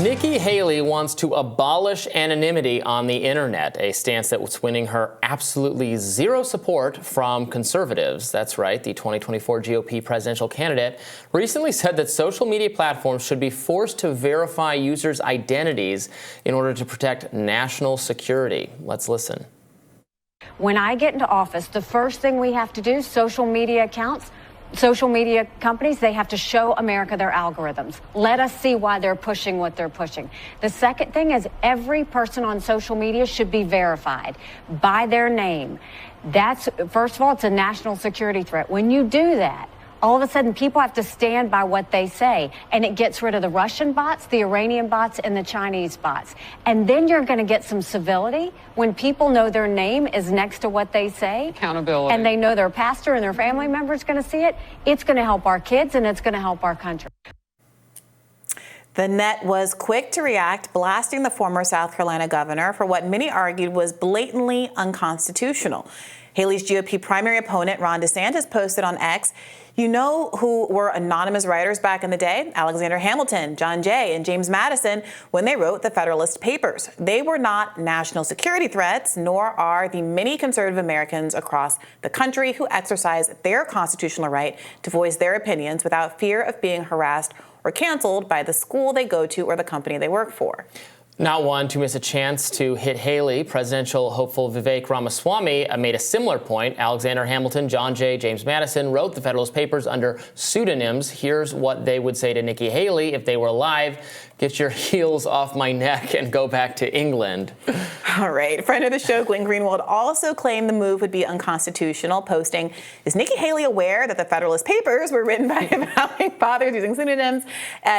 Nikki Haley wants to abolish anonymity on the internet, a stance that was winning her absolutely zero support from conservatives. That's right, the 2024 GOP presidential candidate recently said that social media platforms should be forced to verify users' identities in order to protect national security. Let's listen. When I get into office, the first thing we have to do, social media accounts, social media companies, they have to show America their algorithms. Let us see why they're pushing what they're pushing. The second thing is every person on social media should be verified by their name. That's, first of all, it's a national security threat. When you do that, all of a sudden people have to stand by what they say, and it gets rid of the Russian bots, the Iranian bots, and the Chinese bots. And then you're going to get some civility when people know their name is next to what they say. Accountability. And they know their pastor and their family member is going to see it. It's going to help our kids, and it's going to help our country. The Net was quick to react, blasting the former South Carolina governor for what many argued was blatantly unconstitutional. Haley's GOP primary opponent, Ron DeSantis, posted on X, "You know who were anonymous writers back in the day? Alexander Hamilton, John Jay, and James Madison when they wrote the Federalist Papers. They were not national security threats, nor are the many conservative Americans across the country who exercise their constitutional right to voice their opinions without fear of being harassed or canceled by the school they go to or the company they work for." Not one to miss a chance to hit Haley. Presidential hopeful Vivek Ramaswamy made a similar point. Alexander Hamilton, John Jay, James Madison wrote the Federalist Papers under pseudonyms. Here's what they would say to Nikki Haley if they were alive. "Get your heels off my neck and go back to England." All right. Friend of the show, Glenn Greenwald, also claimed the move would be unconstitutional, posting, "Is Nikki Haley aware that the Federalist Papers were written by founding fathers using pseudonyms?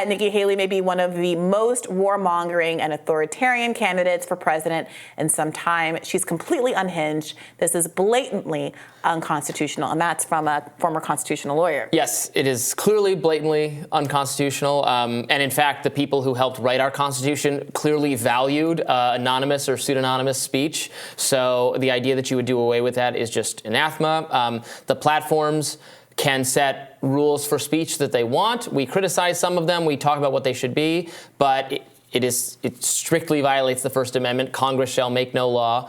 Nikki Haley may be one of the most warmongering and authoritarian candidates for president in some time. She's completely unhinged. This is blatantly unconstitutional." And that's from a former constitutional lawyer. Yes, it is clearly blatantly unconstitutional. And in fact, the people who helped write our Constitution clearly valued anonymous or pseudonymous speech. So the idea that you would do away with that is just anathema. The platforms can set rules for speech that they want. We criticize some of them. We talk about what they should be. But it strictly violates the First Amendment. Congress shall make no law.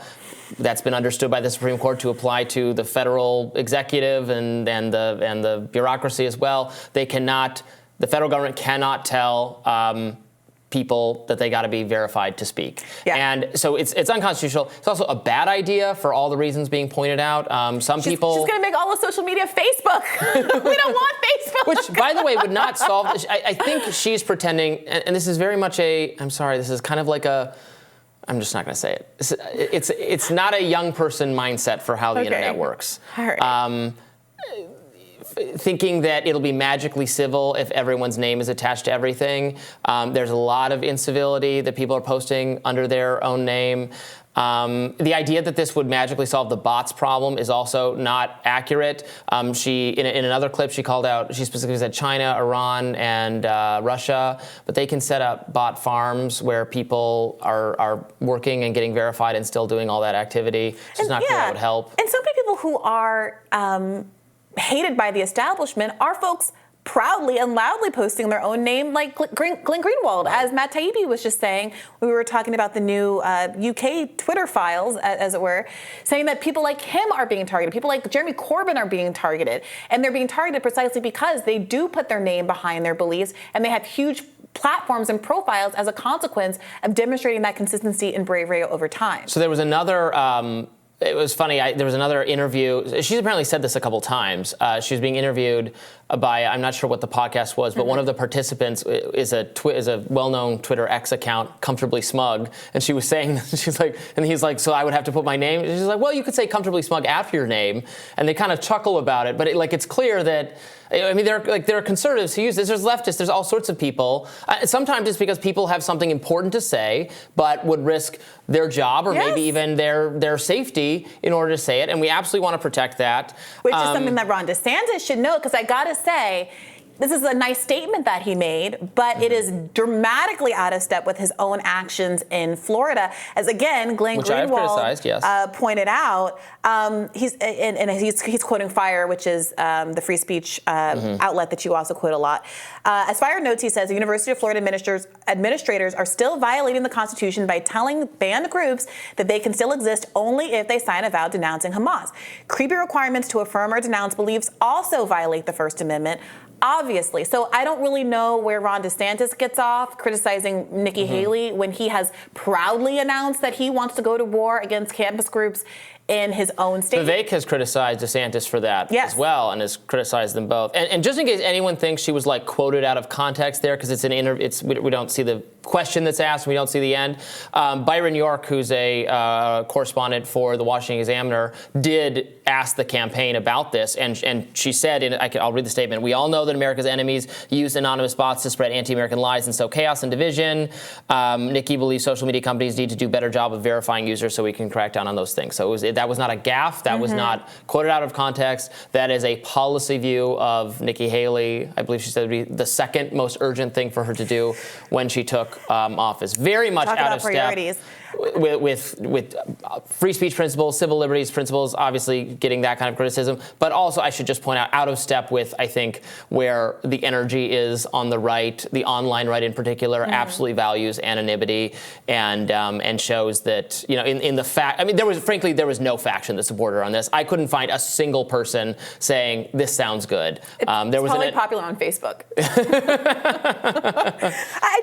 That's been understood by the Supreme Court to apply to the federal executive and the bureaucracy as well. They cannot, the federal government cannot tell people that they got to be verified to speak. Yeah. And so it's unconstitutional. It's also a bad idea for all the reasons being pointed out. She's going to make all of social media Facebook. We don't want Facebook. Which, by the way, would not solve this. I think she's pretending, and this is very much this is kind of like I'm just not going to say it. It's not a young person mindset for how the internet works. All right. Thinking that it'll be magically civil if everyone's name is attached to everything. There's a lot of incivility that people are posting under their own name. The idea that this would magically solve the bots problem is also not accurate. In another clip, she specifically said China, Iran, and Russia, but they can set up bot farms where people are working and getting verified and still doing all that activity. So it's not clear that would help. And so many people who are hated by the establishment are folks proudly and loudly posting their own name, like Glenn Greenwald, as Matt Taibbi was just saying. We were talking about the new UK Twitter files, as it were, saying that people like him are being targeted. People like Jeremy Corbyn are being targeted. And they're being targeted precisely because they do put their name behind their beliefs, and they have huge platforms and profiles as a consequence of demonstrating that consistency and bravery over time. So there was another... It was funny. There was another interview. She's apparently said this a couple times. She was being interviewed by, I'm not sure what the podcast was, but one of the participants is a well-known Twitter X account, Comfortably Smug, and she was saying, and he's like, so I would have to put my name. And she's like, well, you could say Comfortably Smug after your name, and they kind of chuckle about it. But it's clear that. I mean, there are conservatives who use this. There's leftists. There's all sorts of people. Sometimes it's because people have something important to say, but would risk their job or maybe even their safety in order to say it. And we absolutely want to protect that. Which is something that Ron DeSantis should know, because I got to say, this is a nice statement that he made, but it is dramatically out of step with his own actions in Florida. As again, Glenn Greenwald pointed out, he's quoting Fire, which is the free speech outlet that you also quote a lot. As Fire notes, he says the University of Florida administrators are still violating the Constitution by telling banned groups that they can still exist only if they sign a vow denouncing Hamas. Creepy requirements to affirm or denounce beliefs also violate the First Amendment, obviously. So I don't really know where Ron DeSantis gets off criticizing Nikki Haley when he has proudly announced that he wants to go to war against campus groups in his own state. Vivek has criticized DeSantis for that as well, and has criticized them both. And just in case anyone thinks she was like quoted out of context there, because it's an interview, we don't see the question that's asked, we don't see the end. Byron York, who's a correspondent for the Washington Examiner, did ask the campaign about this, and she said, I'll read the statement, "We all know that America's enemies use anonymous bots to spread anti-American lies and sow chaos and division. Nikki believes social media companies need to do a better job of verifying users so we can crack down on those things." So that was not a gaffe. That was not quoted out of context. That is a policy view of Nikki Haley. I believe she said it would be the second most urgent thing for her to do when she took office. Very much out of step with free speech principles, civil liberties principles, obviously getting that kind of criticism. But also, I should just point out of step with, I think, where the energy is on the right, the online right in particular, absolutely values anonymity and shows that, in the fact, I mean, there was no faction that supported her on this. I couldn't find a single person saying this sounds good. It's probably popular on Facebook. I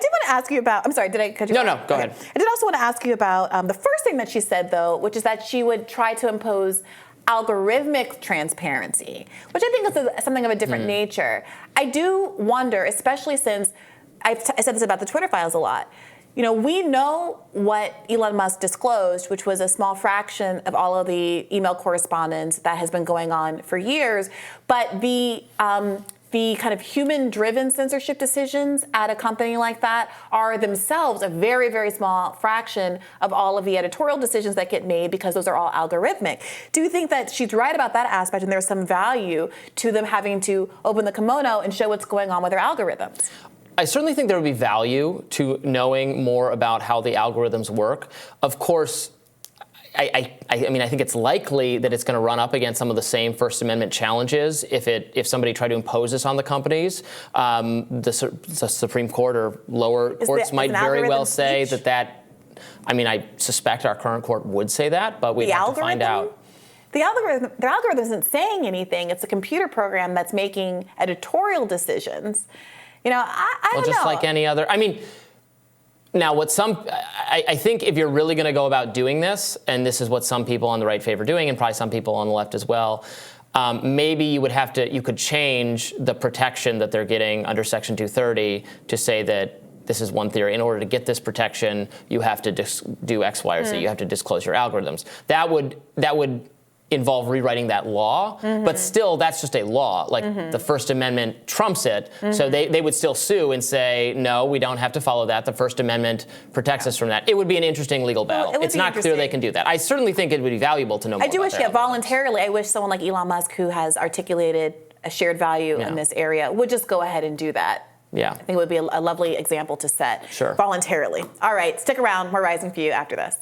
did want to ask you about, I'm sorry, did I cut you off? No, go ahead. I did also want to ask you about the first thing that she said, though, which is that she would try to impose algorithmic transparency, which I think is something of a different nature. I do wonder, especially since I said this about the Twitter files a lot, we know what Elon Musk disclosed, which was a small fraction of all of the email correspondence that has been going on for years, but the kind of human-driven censorship decisions at a company like that are themselves a very, very small fraction of all of the editorial decisions that get made because those are all algorithmic. Do you think that she's right about that aspect and there's some value to them having to open the kimono and show what's going on with their algorithms? I certainly think there would be value to knowing more about how the algorithms work. Of course, I mean, I think it's likely that it's going to run up against some of the same First Amendment challenges if somebody tried to impose this on the companies. The Supreme Court or lower courts might very well say that. I mean, I suspect our current court would say that, but we'd have to find out. The algorithm isn't saying anything. It's a computer program that's making editorial decisions. I don't know. Just like any other. I mean. Now, I think if you're really going to go about doing this, and this is what some people on the right favor doing, and probably some people on the left as well, maybe you could change the protection that they're getting under Section 230 to say that this is one theory. In order to get this protection, you have to do X, Y, or Z. You have to disclose your algorithms. That would involve rewriting that law, but still, that's just a law. Like the First Amendment trumps it, so they would still sue and say, no, we don't have to follow that. The First Amendment protects us from that. It would be an interesting legal battle. It's not clear they can do that. I certainly think it would be valuable to know more I do about wish, voluntarily, I wish someone like Elon Musk, who has articulated a shared value in this area, would just go ahead and do that. Yeah. I think it would be a lovely example to set voluntarily. All right, stick around. More Rising for you after this.